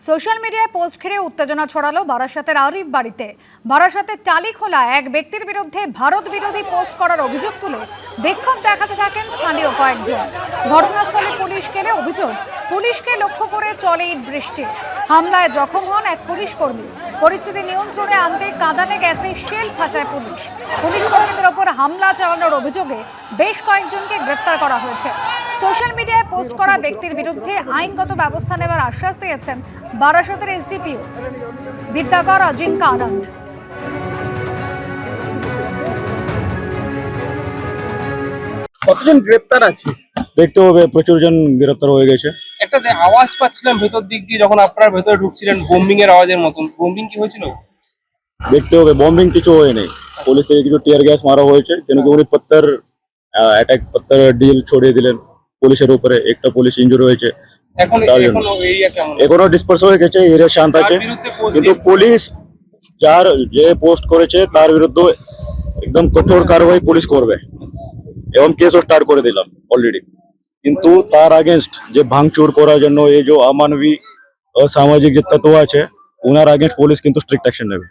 Social মিডিয়ায় post ঘিরে উত্তেজনা ছড়ালো বারাসাতের আরিফ বাড়িতে। বারাসাতের টালিখোলা এক ব্যক্তির বিরুদ্ধে ভারত বিরোধী পোস্ট করার অভিযোগ তুলে বিক্ষোভ দেখাতে থাকেন স্থানীয় কয়েকজন। ঘটনাস্থলে পুলিশ গেলে অভিযোগ, পুলিশকে লক্ষ্য করে চলে ইট বৃষ্টি। হামলায় জখম হন এক পুলিশ কর্মী। পরিস্থিতি নিয়ন্ত্রণে আনতে কাঁদানে গ্যাসে শেল ফাঁচায় পুলিশ। পুলিশ কর্মীদের ওপর হামলা চালানোর অভিযোগে বেশ কয়েকজনকে গ্রেপ্তার করা হয়েছে। সোশ্যাল মিডিয়ায় পোস্ট করা ব্যক্তির বিরুদ্ধে আইনগত ব্যবস্থা নেওয়ার আশ্বাস দিয়েছেন বারাসাতের এসডিপিও বিদ্যাকর অজিঙ্কা আনন্দ। কতজন গ্রেপ্তার আছে দেখতে হবে, প্রচুর জন গ্রেপ্তার হয়ে গেছে। একটা আওয়াজ পাচ্ছিলাম ভেতর দিক দিয়ে, যখন আপনারা ভেতরে ঢুকছিলেন বোম্বিং এর আওয়াজের মতন। বোম্বিং কি হয়েছিল? দেখতে হবে, বম্বিং কিছু হয়নি। পুলিশ থেকে কিছু টিয়ার গ্যাস মারা হয়েছে, কেন কি উনি পত্থর অ্যাটাক পত্থর ডিল ছড়িয়ে দিলেন পুলিশের উপরে। একটা পুলিশ ইনজুরি হয়েছে। এখন এরিয়া কেমন? এখনো ডিসপার্স হয়ে গেছে, এরিয়া শান্ত আছে, কিন্তু পুলিশ যার যে পোস্ট করেছে তার বিরুদ্ধে একদম কঠোর কার্যবাহী পুলিশ করবে এবং কেসও স্টার্ট করে দিলাম অলরেডি। কিন্তু তার আগেনস্ট যে ভাঙচুর করার জন্য এই যে অমানবিক অসামাজিক যে তত্ত্ব আছে, ওনার আগেনস্ট পুলিশ কিন্তু স্ট্রিক্ট অ্যাকশন নেবে।